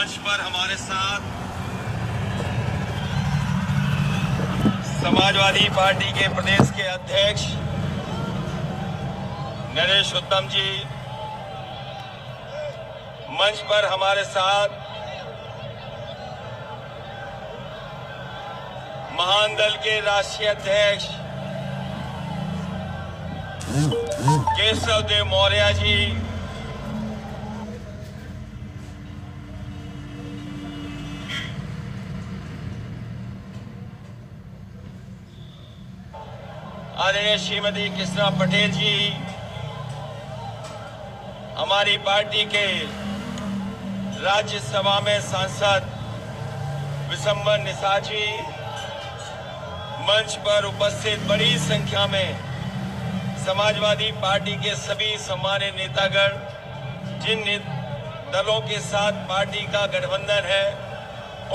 मंच पर हमारे साथ समाजवादी पार्टी के प्रदेश के अध्यक्ष नरेश उत्तम जी, मंच पर हमारे साथ महान दल के राष्ट्रीय अध्यक्ष केशव देव मौर्य जी, आदरणीय श्रीमती कृष्णा पटेल जी, हमारी पार्टी के राज्यसभा में सांसद विशंबर निषाद जी, मंच पर उपस्थित बड़ी संख्या में समाजवादी पार्टी के सभी सम्मानित नेतागण, जिन दलों के साथ पार्टी का गठबंधन है,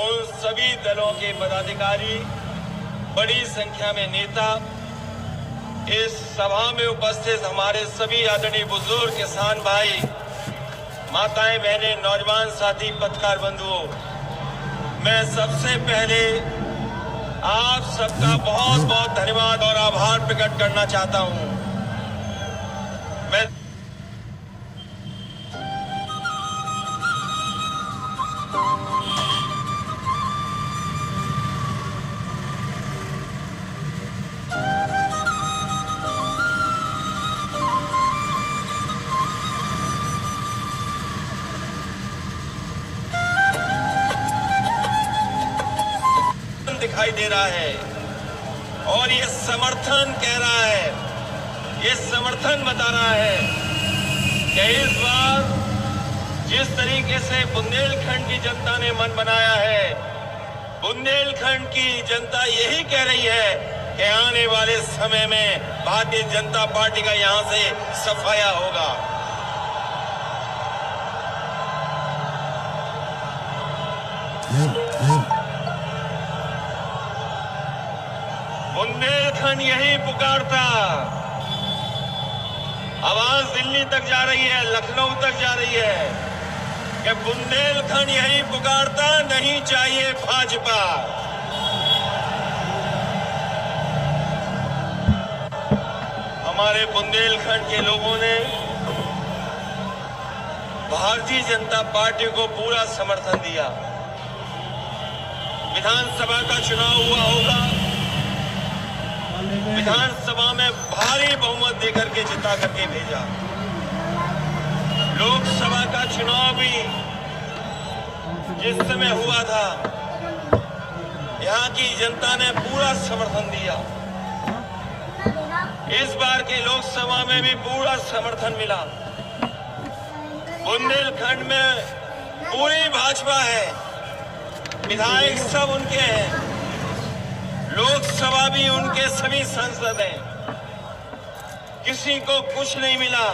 उन सभी दलों के पदाधिकारी, बड़ी संख्या में नेता, इस सभा में उपस्थित हमारे सभी आदरणीय बुजुर्ग, किसान भाई, माताएं, बहनें, नौजवान साथी, पत्रकार बंधुओं, मैं सबसे पहले आप सबका बहुत बहुत धन्यवाद और आभार प्रकट करना चाहता हूं। मैं दिखाई दे रहा है और ये समर्थन कह रहा है, ये समर्थन बता रहा है कि इस बार जिस तरीके से बुंदेलखंड की जनता ने मन बनाया है, बुंदेलखंड की जनता यही कह रही है कि आने वाले समय में भारतीय जनता पार्टी का यहां से सफाया होगा। बुंदेलखंड यही पुकारता, आवाज दिल्ली तक जा रही है, लखनऊ तक जा रही है कि बुंदेलखंड यही पुकारता, नहीं चाहिए भाजपा। हमारे बुंदेलखंड के लोगों ने भारतीय जनता पार्टी को पूरा समर्थन दिया। विधानसभा का चुनाव हुआ होगा, विधानसभा में भारी बहुमत देकर के जिता करके भेजा। लोकसभा का चुनाव भी जिस समय हुआ था, यहाँ की जनता ने पूरा समर्थन दिया। इस बार के लोकसभा में भी पूरा समर्थन मिला। बुंदेलखंड में पूरी भाजपा है, विधायक सब उनके हैं, लोकसभा भी उनके सभी सांसद हैं, किसी को कुछ नहीं मिला।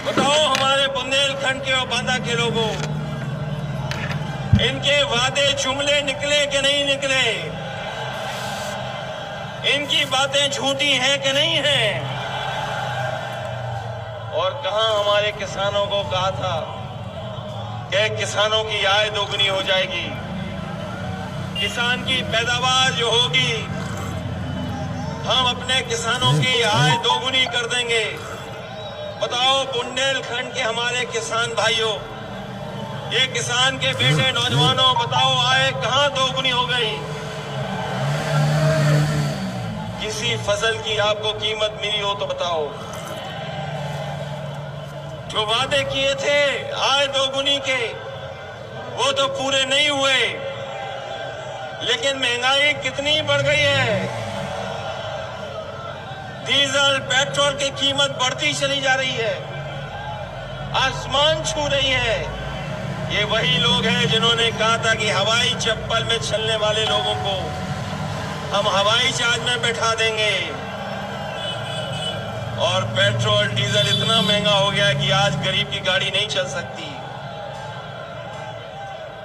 बताओ हमारे बुंदेलखंड के और बांदा के लोगों, इनके वादे जुमले निकले कि नहीं निकले? इनकी बातें झूठी हैं कि नहीं हैं? और कहां हमारे किसानों को कहा था कि किसानों की आय दोगुनी हो जाएगी, किसान की पैदावार जो होगी, हम अपने किसानों की आय दोगुनी कर देंगे। बताओ बुंदेलखंड के हमारे किसान भाइयों, ये किसान के बेटे नौजवानों, बताओ आय कहां दोगुनी हो गई? किसी फसल की आपको कीमत मिली हो तो बताओ। जो वादे किए थे आय दोगुनी के, वो तो पूरे नहीं हुए। लेकिन महंगाई कितनी बढ़ गई है, डीजल पेट्रोल की कीमत बढ़ती चली जा रही है, आसमान छू रही है। ये वही लोग हैं जिन्होंने कहा था कि हवाई चप्पल में चलने वाले लोगों को हम हवाई जहाज में बैठा देंगे। और पेट्रोल डीजल इतना महंगा हो गया कि आज गरीब की गाड़ी नहीं चल सकती।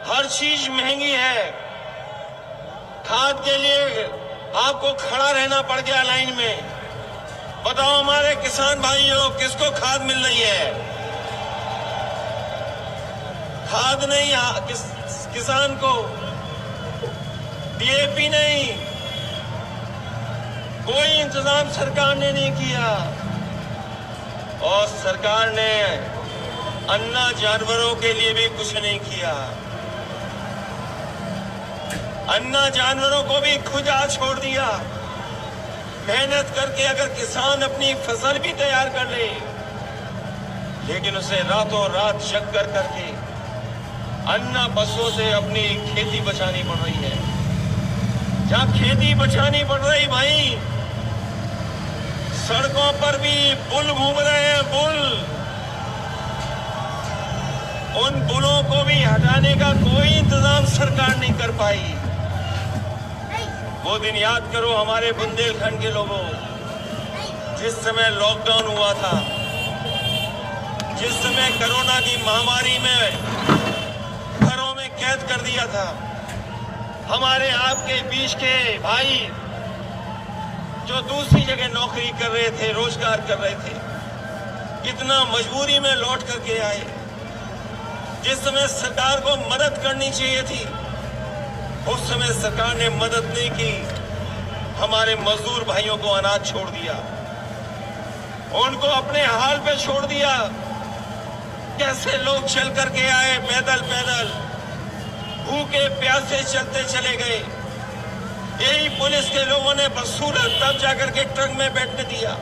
हर चीज महंगी है। खाद के लिए आपको खड़ा रहना पड़ गया लाइन में। बताओ हमारे किसान भाइयों, किसको खाद मिल रही है? खाद नहीं, किसान को डीएपी नहीं, कोई इंतजाम सरकार ने नहीं किया। और सरकार ने अन्ना जानवरों के लिए भी कुछ नहीं किया। अन्ना जानवरों को भी खुदा छोड़ दिया। मेहनत करके अगर किसान अपनी फसल भी तैयार कर ले, लेकिन उसे रातों रात शक्कर करके अन्ना पशुओं से अपनी खेती बचानी पड़ रही है। जहां खेती बचानी पड़ रही भाई, सड़कों पर भी पुल घूम रहे हैं, पुल। उन पुलों को भी हटाने का कोई इंतजाम सरकार नहीं कर पाई। वो दिन याद करो हमारे बुंदेलखंड के लोगों, जिस समय लॉकडाउन हुआ था, जिस समय कोरोना की महामारी में घरों में कैद कर दिया था। हमारे आपके बीच के भाई जो दूसरी जगह नौकरी कर रहे थे, रोजगार कर रहे थे, कितना मजबूरी में लौट करके आए। जिस समय सरकार को मदद करनी चाहिए थी, उस समय सरकार ने मदद नहीं की। हमारे मजदूर भाइयों को अनाज छोड़ दिया, उनको अपने हाल पे छोड़ दिया। कैसे लोग चल करके आए, पैदल पैदल, भूखे प्यासे चलते चले गए। यही पुलिस के लोगों ने बसूरत तब जाकर के ट्रक में बैठने दिया।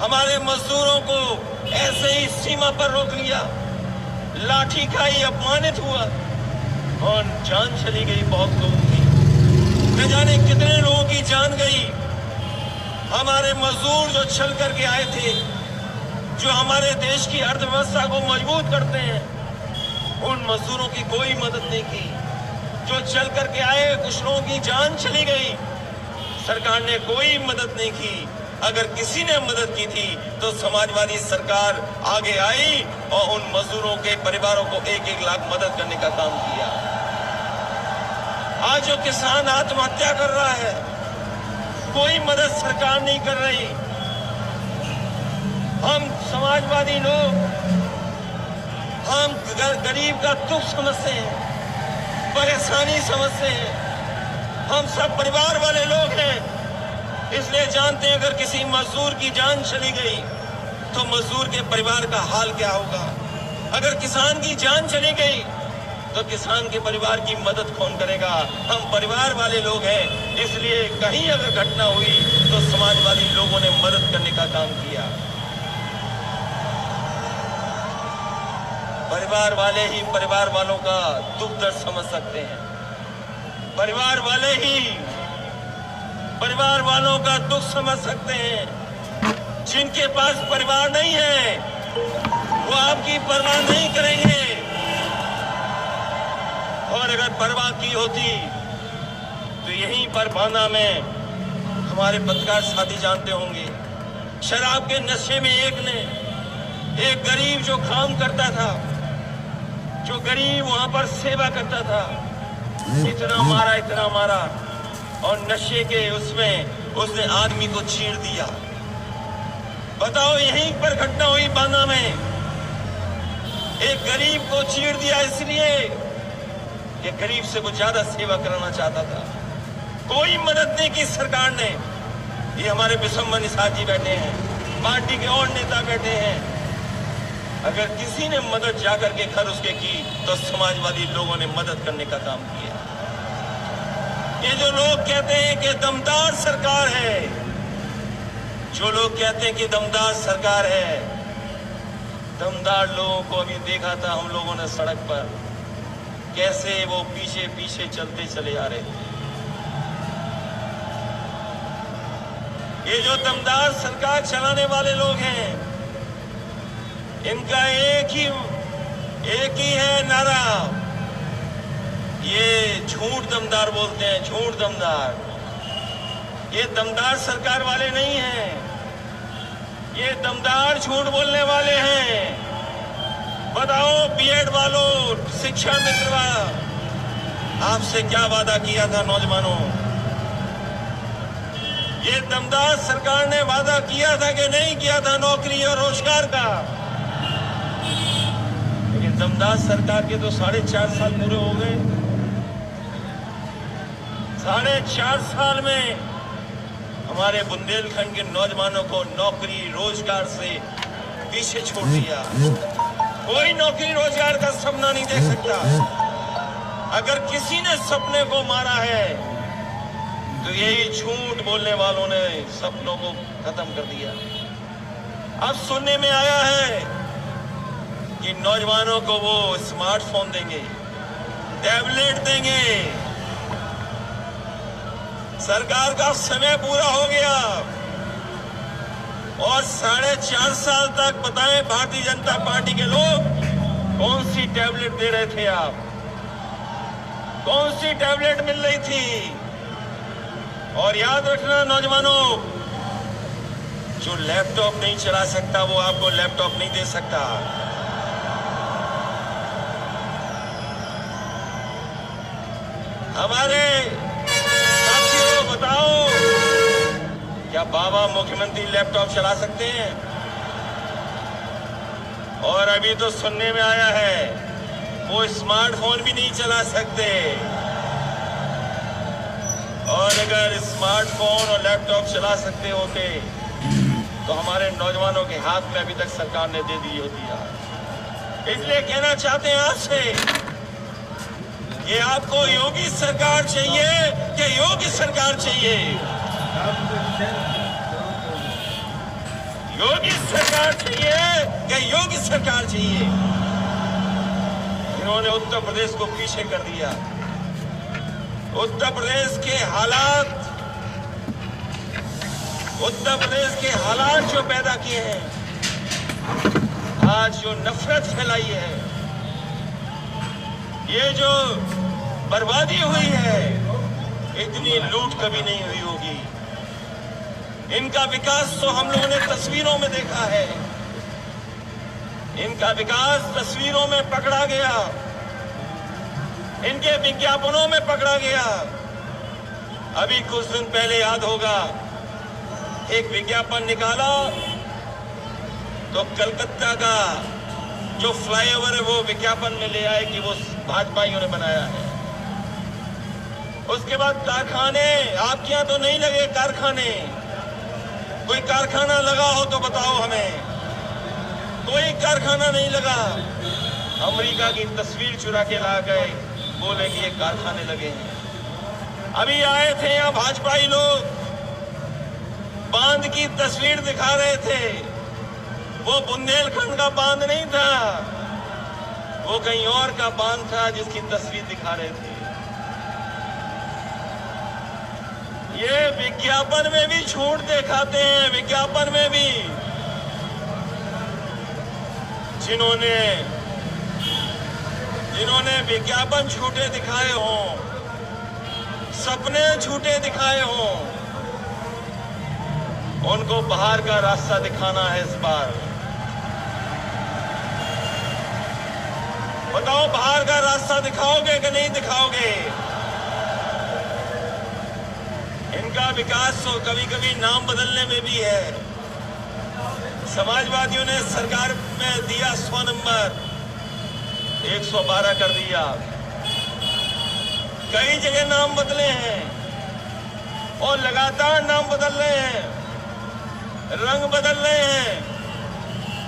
हमारे मजदूरों को ऐसे ही सीमा पर रोक लिया, लाठी खाई, अपमानित हुआ और जान चली गई बहुत लोगों की। न जाने कितने लोगों की जान गई। हमारे मजदूर जो चल करके आए थे, जो हमारे देश की अर्थव्यवस्था को मजबूत करते हैं, उन मजदूरों की कोई मदद नहीं की। जो चल करके आए, कुछ लोगों की जान चली गई, सरकार ने कोई मदद नहीं की। अगर किसी ने मदद की थी तो समाजवादी सरकार आगे आई और उन मजदूरों के परिवारों को 1-1 लाख मदद करने का काम किया। आज जो किसान आत्महत्या कर रहा है, कोई मदद सरकार नहीं कर रही। हम समाजवादी लोग, हम गरीब का दुख समझते हैं, परेशानी समझते हैं। हम सब परिवार वाले लोग हैं, इसलिए जानते हैं अगर किसी मजदूर की जान चली गई तो मजदूर के परिवार का हाल क्या होगा। अगर किसान की जान चली गई तो किसान के परिवार की मदद कौन करेगा। हम परिवार वाले लोग हैं, इसलिए कहीं अगर घटना हुई तो समाजवादी लोगों ने मदद करने का काम किया। परिवार वाले ही परिवार वालों का दुख दर्द समझ सकते हैं। परिवार वाले ही परिवार वालों का दुख समझ सकते हैं। जिनके पास परिवार नहीं है, वो आपकी परवाह नहीं करेंगे। और अगर परवाह की होती तो यहीं पर बांदा में हमारे पत्रकार साथी जानते होंगे, शराब के नशे में एक गरीब जो काम करता था, जो गरीब वहां पर सेवा करता था, इतना मारा और नशे के उसमें उसने आदमी को चीर दिया। बताओ, यहीं पर घटना हुई बांदा में। एक गरीब को चीर दिया इसलिए कि गरीब से कुछ ज्यादा सेवा कराना चाहता था। कोई मदद नहीं की सरकार ने। ये हमारे बिशम्बर निषाद जी बैठे हैं, पार्टी के और नेता बैठे हैं। अगर किसी ने मदद जाकर के घर उसके की तो समाजवादी लोगों ने मदद करने का काम किया। ये जो लोग कहते हैं कि दमदार सरकार है, जो लोग कहते हैं कि दमदार सरकार है, दमदार लोगों को अभी देखा था हम लोगों ने सड़क पर, कैसे वो पीछे पीछे चलते चले आ रहे थे। ये जो दमदार सरकार चलाने वाले लोग हैं, इनका एक ही है नारा, ये झूठ दमदार बोलते हैं, झूठ दमदार। ये दमदार सरकार वाले नहीं हैं, ये दमदार झूठ बोलने वाले हैं। बताओ बीएड वालों, शिक्षा मित्र वाला, आपसे क्या वादा किया था नौजवानों? ये दमदार सरकार ने वादा किया था कि नहीं किया था नौकरी और रोजगार का? लेकिन दमदार सरकार के तो 4.5 साल पूरे हो गए। 4.5 साल में हमारे बुंदेलखंड के नौजवानों को नौकरी रोजगार से पीछे छोड़ दिया। कोई नौकरी रोजगार का सपना नहीं देख सकता। अगर किसी ने सपने को मारा है तो यही झूठ बोलने वालों ने सपनों को खत्म कर दिया। अब सुनने में आया है कि नौजवानों को वो स्मार्टफोन देंगे, टैबलेट देंगे। सरकार का समय पूरा हो गया और 4.5 साल तक बताएं भारतीय जनता पार्टी के लोग कौन सी टैबलेट दे रहे थे आप, कौन सी टैबलेट मिल रही थी। और याद रखना नौजवानों, जो लैपटॉप नहीं चला सकता वो आपको लैपटॉप नहीं दे सकता। हमारे साथियों बताओ, क्या बाबा मुख्यमंत्री लैपटॉप चला सकते हैं? और अभी तो सुनने में आया है वो स्मार्टफोन भी नहीं चला सकते। और अगर स्मार्टफोन और लैपटॉप चला सकते होते तो हमारे नौजवानों के हाथ में अभी तक सरकार ने दे दी होती। इसलिए कहना चाहते हैं आपसे कि आपको योगी सरकार चाहिए कि योगी सरकार चाहिए? योगी सरकार चाहिए कि योगी सरकार चाहिए? इन्होंने उत्तर प्रदेश को पीछे कर दिया। उत्तर प्रदेश के हालात जो पैदा किए हैं, आज जो नफरत फैलाई है, ये जो बर्बादी हुई है, इतनी लूट कभी नहीं हुई होगी। इनका विकास तो हम लोगों ने तस्वीरों में देखा है। इनका विकास तस्वीरों में पकड़ा गया, इनके विज्ञापनों में पकड़ा गया। अभी कुछ दिन पहले याद होगा, एक विज्ञापन निकाला तो कलकत्ता का जो फ्लाईओवर है वो विज्ञापन में ले आए कि वो भाजपाइयों ने बनाया है। उसके बाद कारखाने, आपके यहां तो नहीं लगे कारखाने, कोई कारखाना लगा हो तो बताओ हमें। कोई कारखाना नहीं लगा। अमेरिका की तस्वीर चुरा के ला गए, बोले कि ये कारखाने लगे हैं। अभी आए थे यहाँ भाजपाई लोग, बांध की तस्वीर दिखा रहे थे। वो बुंदेलखंड का बांध नहीं था, वो कहीं और का बांध था जिसकी तस्वीर दिखा रहे थे। ये विज्ञापन में भी झूठ दिखाते हैं। विज्ञापन में भी जिन्होंने विज्ञापन झूठे दिखाए हों, सपने झूठे दिखाए हों, उनको बाहर का रास्ता दिखाना है इस बार। बताओ, बाहर का रास्ता दिखाओगे कि नहीं दिखाओगे? इनका विकास तो कभी कभी नाम बदलने में भी है। समाजवादियों ने सरकार में दिया 100 नंबर, 112 कर दिया। कई जगह नाम बदले हैं और लगातार नाम बदल रहे हैं, रंग बदल रहे हैं।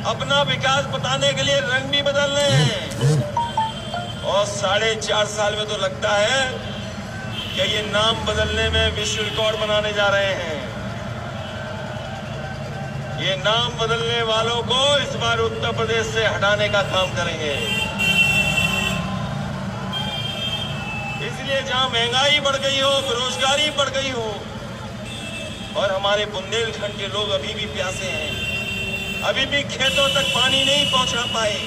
अपना विकास बताने के लिए रंग भी बदल रहे हैं। और 4.5 साल में तो लगता है कि ये नाम बदलने में विश्व रिकॉर्ड बनाने जा रहे हैं। ये नाम बदलने वालों को इस बार उत्तर प्रदेश से हटाने का काम करेंगे। इसलिए जहां महंगाई बढ़ गई हो, बेरोजगारी बढ़ गई हो और हमारे बुंदेलखंड के लोग अभी भी प्यासे हैं, अभी भी खेतों तक पानी नहीं पहुंचा पाए,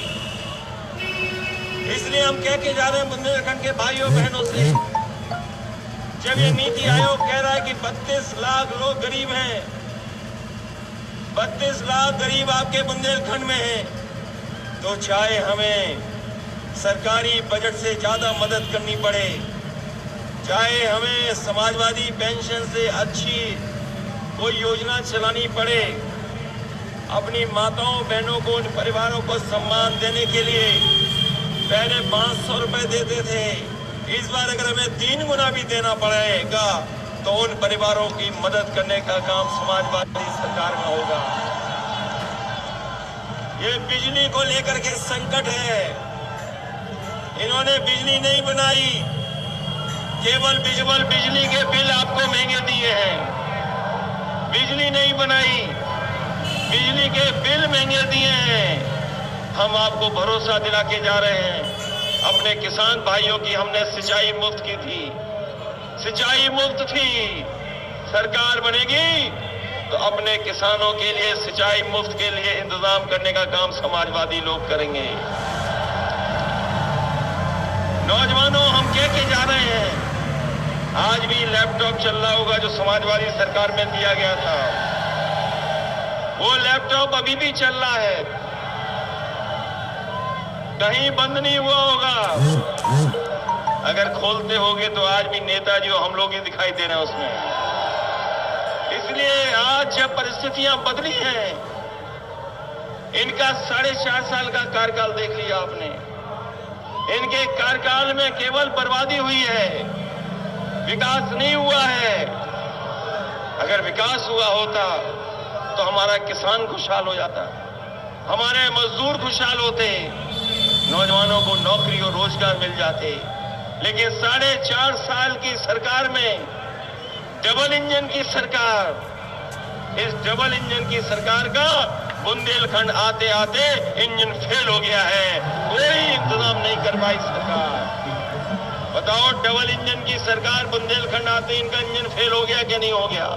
इसलिए हम कह के जा रहे हैं बुंदेलखंड के भाइयों बहनों से, जब ये नीति आयोग कह रहा है कि 32 लाख लोग गरीब हैं, 32 लाख गरीब आपके बुंदेलखंड में हैं, तो चाहे हमें सरकारी बजट से ज्यादा मदद करनी पड़े, चाहे हमें समाजवादी पेंशन से अच्छी कोई योजना चलानी पड़े, अपनी माताओं बहनों को, उन परिवारों को सम्मान देने के लिए पहले 500 रुपए देते थे, इस बार अगर हमें 3 गुना भी देना पड़ेगा तो उन परिवारों की मदद करने का काम समाजवादी सरकार में होगा। ये बिजली को लेकर के संकट है। इन्होंने बिजली नहीं बनाई, केवल बिजली के बिल आपको महंगे दिए हैं। बिजली नहीं बनाई, बिजली के बिल महंगे दिए हैं। हम आपको भरोसा दिला के जा रहे हैं, अपने किसान भाइयों की हमने सिंचाई मुफ्त की थी, सिंचाई मुफ्त थी। सरकार बनेगी तो अपने किसानों के लिए सिंचाई मुफ्त के लिए इंतजाम करने का काम समाजवादी लोग करेंगे। नौजवानों, हम कह के जा रहे हैं, आज भी लैपटॉप चल रहा होगा जो समाजवादी सरकार में दिया गया था, वो लैपटॉप अभी भी चल रहा है, कहीं बंद नहीं हुआ होगा। अगर खोलते होगे तो आज भी नेताजी हम लोग ही दिखाई दे रहे हैं उसमें। इसलिए आज जब परिस्थितियां बदली हैं, इनका 4.5 साल का कार्यकाल देख लिया आपने, इनके कार्यकाल में केवल बर्बादी हुई है, विकास नहीं हुआ है। अगर विकास हुआ होता तो हमारा किसान खुशहाल हो जाता, हमारे मजदूर खुशहाल होते, नौजवानों को नौकरी और रोजगार मिल जाते। लेकिन 4.5 साल की सरकार में डबल इंजन की सरकार, इस डबल इंजन की सरकार का बुंदेलखंड आते आते इंजन फेल हो गया है, कोई इंतजाम नहीं कर पाई सरकार। बताओ, डबल इंजन की सरकार, बुंदेलखंड आते इनका इंजन फेल हो गया क्या नहीं हो गया?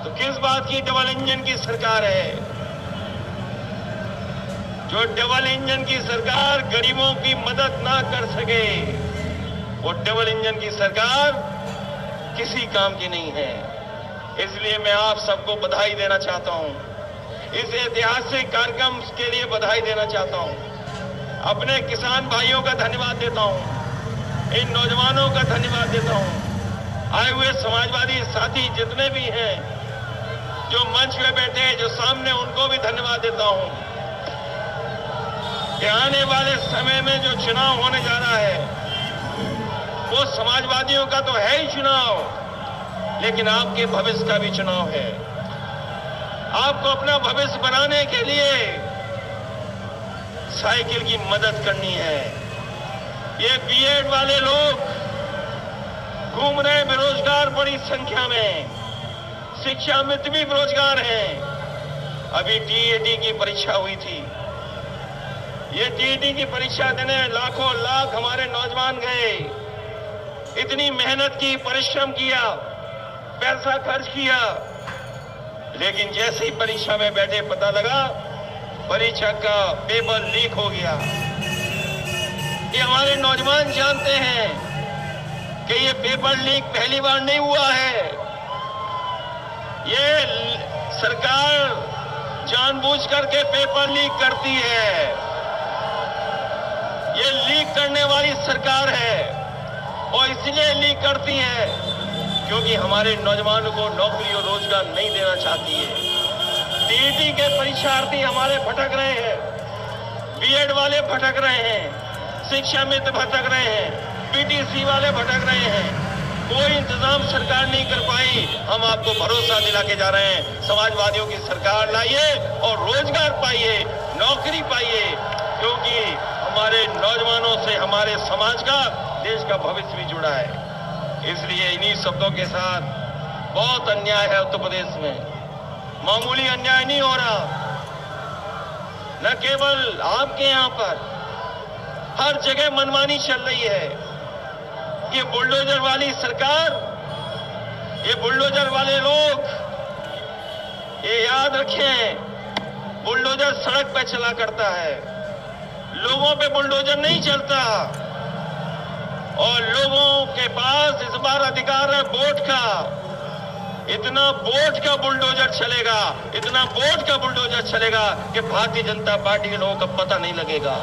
तो किस बात की डबल इंजन की सरकार है? जो डबल इंजन की सरकार गरीबों की मदद ना कर सके, वो डबल इंजन की सरकार किसी काम की नहीं है। इसलिए मैं आप सबको बधाई देना चाहता हूं, इस ऐतिहासिक कार्यक्रम के लिए बधाई देना चाहता हूं। अपने किसान भाइयों का धन्यवाद देता हूं, इन नौजवानों का धन्यवाद देता हूं, आए हुए समाजवादी साथी जितने भी हैं जो मंच पे बैठे हैं, जो सामने, उनको भी धन्यवाद देता हूं कि आने वाले समय में जो चुनाव होने जा रहा है वो समाजवादियों का तो है ही चुनाव, लेकिन आपके भविष्य का भी चुनाव है। आपको अपना भविष्य बनाने के लिए साइकिल की मदद करनी है। ये बीएड वाले लोग घूम रहे हैं बेरोजगार बड़ी संख्या में, शिक्षा मित्र भी बेरोजगार हैं। अभी टीईटी की परीक्षा हुई थी, ये टीईटी की परीक्षा देने लाखों लाख हमारे नौजवान गए, इतनी मेहनत की, परिश्रम किया, पैसा खर्च किया, लेकिन जैसे ही परीक्षा में बैठे पता लगा परीक्षा का पेपर लीक हो गया। ये हमारे नौजवान जानते हैं कि ये पेपर लीक पहली बार नहीं हुआ है। ये सरकार जानबूझ करके पेपर लीक करती है, ये लीक करने वाली सरकार है और इसलिए लीक करती है क्योंकि हमारे नौजवानों को नौकरी और रोजगार नहीं देना चाहती है। टीईटी के परीक्षार्थी हमारे भटक रहे हैं, बीएड वाले भटक रहे हैं, शिक्षा मित्र भटक रहे हैं, पीटीसी वाले भटक रहे हैं, कोई इंतजाम सरकार नहीं कर पाई। हम आपको भरोसा दिला के जा रहे हैं, समाजवादियों की सरकार लाइए और रोजगार पाइए, नौकरी पाइए, क्योंकि हमारे नौजवानों से हमारे समाज का, देश का भविष्य भी जुड़ा है। इसलिए इन्हीं शब्दों के साथ, बहुत अन्याय है उत्तर प्रदेश में, मामूली अन्याय नहीं हो रहा, न केवल आपके यहां पर, हर जगह मनमानी चल रही है। ये बुलडोजर वाली सरकार, ये बुलडोजर वाले लोग, ये याद रखें, बुलडोजर सड़क पे चला करता है, लोगों पे बुलडोजर नहीं चलता। और लोगों के पास इस बार अधिकार है वोट का, इतना वोट का बुलडोजर चलेगा, इतना वोट का बुलडोजर चलेगा कि भारतीय जनता पार्टी के लोगों का पता नहीं लगेगा।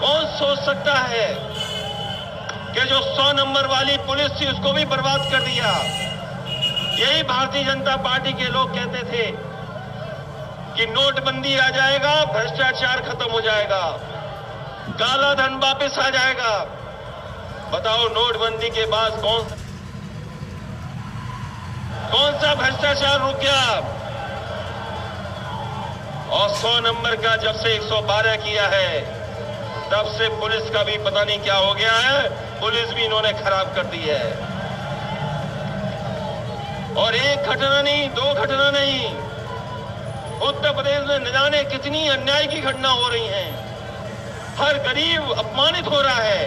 कौन सोच सकता है कि जो 100 नंबर वाली पुलिस थी उसको भी बर्बाद कर दिया। यही भारतीय जनता पार्टी के लोग कहते थे कि नोटबंदी आ जाएगा, भ्रष्टाचार खत्म हो जाएगा, काला धन वापस आ जाएगा। बताओ नोटबंदी के बाद कौन सा भ्रष्टाचार रुक गया? और 100 नंबर का जब से 112 किया है, तब से पुलिस का भी पता नहीं क्या हो गया है। पुलिस भी इन्होंने खराब कर दी है। और एक घटना नहीं, 2 घटना नहीं, उत्तर प्रदेश में न जाने कितनी अन्याय की घटना हो रही हैं। हर गरीब अपमानित हो रहा है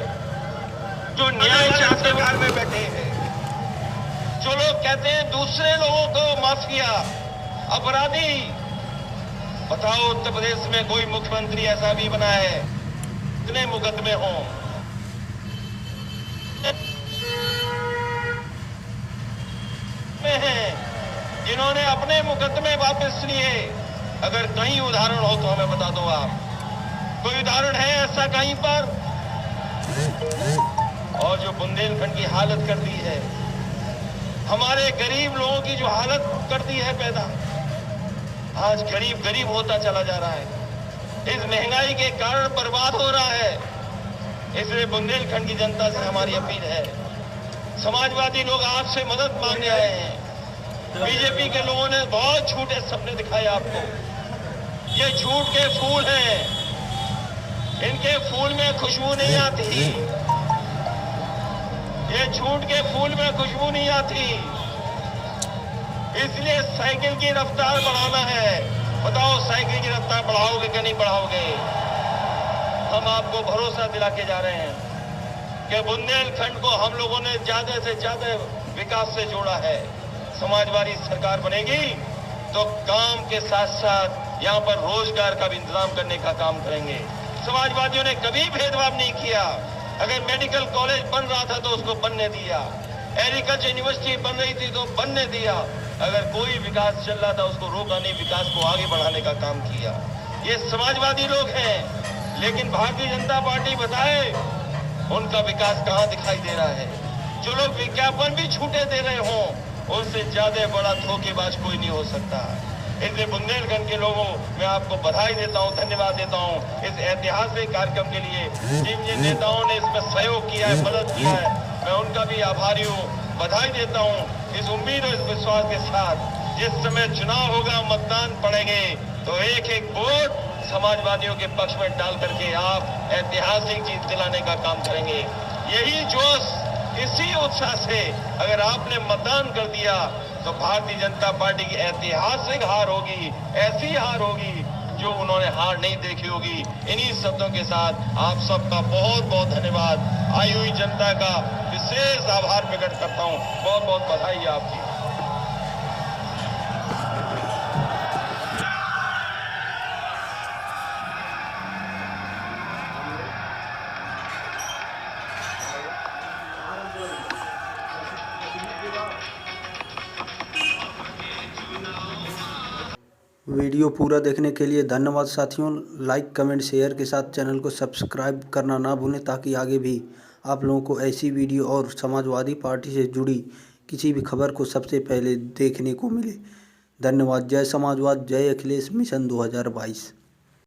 जो न्याय चाहते हुए में बैठे हैं। जो लोग कहते हैं दूसरे लोगों को माफिया, अपराधी, बताओ उत्तर प्रदेश में कोई मुख्यमंत्री ऐसा भी बना है इतने मुकदमे हों? हैं जिन्होंने अपने मुकदमे वापस लिए। अगर कहीं उदाहरण हो तो हमें बता दो आप, कोई उदाहरण है ऐसा कहीं पर? और जो बुंदेलखंड की हालत कर दी है, हमारे गरीब लोगों की जो हालत कर दी है पैदा, आज गरीब गरीब होता चला जा रहा है। इस महंगाई के कारण बर्बाद हो रहा है। इसलिए बुंदेलखंड की जनता से हमारी अपील है, समाजवादी लोग आपसे मदद मांगने आए हैं। बीजेपी के लोगों ने बहुत झूठे सपने दिखाए आपको। ये झूठ के फूल हैं, इनके फूल में खुशबू नहीं आती। ये झूठ के फूल में खुशबू नहीं आती। इसलिए साइकिल की रफ्तार बढ़ाना है। बताओ साइकिल की रफ्तार बढ़ाओगे कि नहीं बढ़ाओगे? हम आपको भरोसा दिला के जा रहे हैं कि बुंदेलखंड को हम लोगों ने ज्यादा से ज्यादा विकास से जोड़ा है। समाजवादी सरकार बनेगी तो काम के साथ साथ यहाँ पर रोजगार का भी इंतजाम करने का काम करेंगे। समाजवादियों ने कभी भेदभाव नहीं किया। अगर मेडिकल कॉलेज बन रहा था तो उसको बनने दिया, एग्रीकल्चर यूनिवर्सिटी बन रही थी तो बनने दिया। अगर कोई विकास चल रहा था उसको रोका नहीं, विकास को आगे बढ़ाने का काम किया। ये समाजवादी लोग हैं। लेकिन भारतीय जनता पार्टी बताए उनका विकास कहाँ दिखाई दे रहा है? जो लोग विज्ञापन भी झूठे दे रहे हों, उनसे ज्यादा बड़ा धोखेबाज कोई नहीं हो सकता। इसलिए बुंदेलखंड के लोगों मैं आपको बधाई देता हूं, धन्यवाद देता हूं इस ऐतिहासिक कार्यक्रम के लिए। जिन जिन नेताओं ने इसमें सहयोग किया है, मदद किया है, मैं उनका भी आभारी हूं, बधाई देता हूं। इस उम्मीद और इस विश्वास के साथ जिस समय चुनाव होगा, मतदान पड़ेंगे, तो एक एक वोट समाजवादियों के पक्ष में डाल करके आप ऐतिहासिक जीत दिलाने का काम करेंगे। यही जोश, इसी उत्साह से अगर आपने मतदान कर दिया तो भारतीय जनता पार्टी की ऐतिहासिक हार होगी, ऐसी हार होगी जो उन्होंने हार नहीं देखी होगी। इन्हीं शब्दों के साथ आप सबका बहुत बहुत धन्यवाद। आई हुई जनता का विशेष आभार प्रकट करता हूं। बहुत बहुत बधाई आपकी। वीडियो पूरा देखने के लिए धन्यवाद साथियों। लाइक कमेंट शेयर के साथ चैनल को सब्सक्राइब करना ना भूलें ताकि आगे भी आप लोगों को ऐसी वीडियो और समाजवादी पार्टी से जुड़ी किसी भी खबर को सबसे पहले देखने को मिले। धन्यवाद। जय समाजवाद, जय अखिलेश मिशन 2022।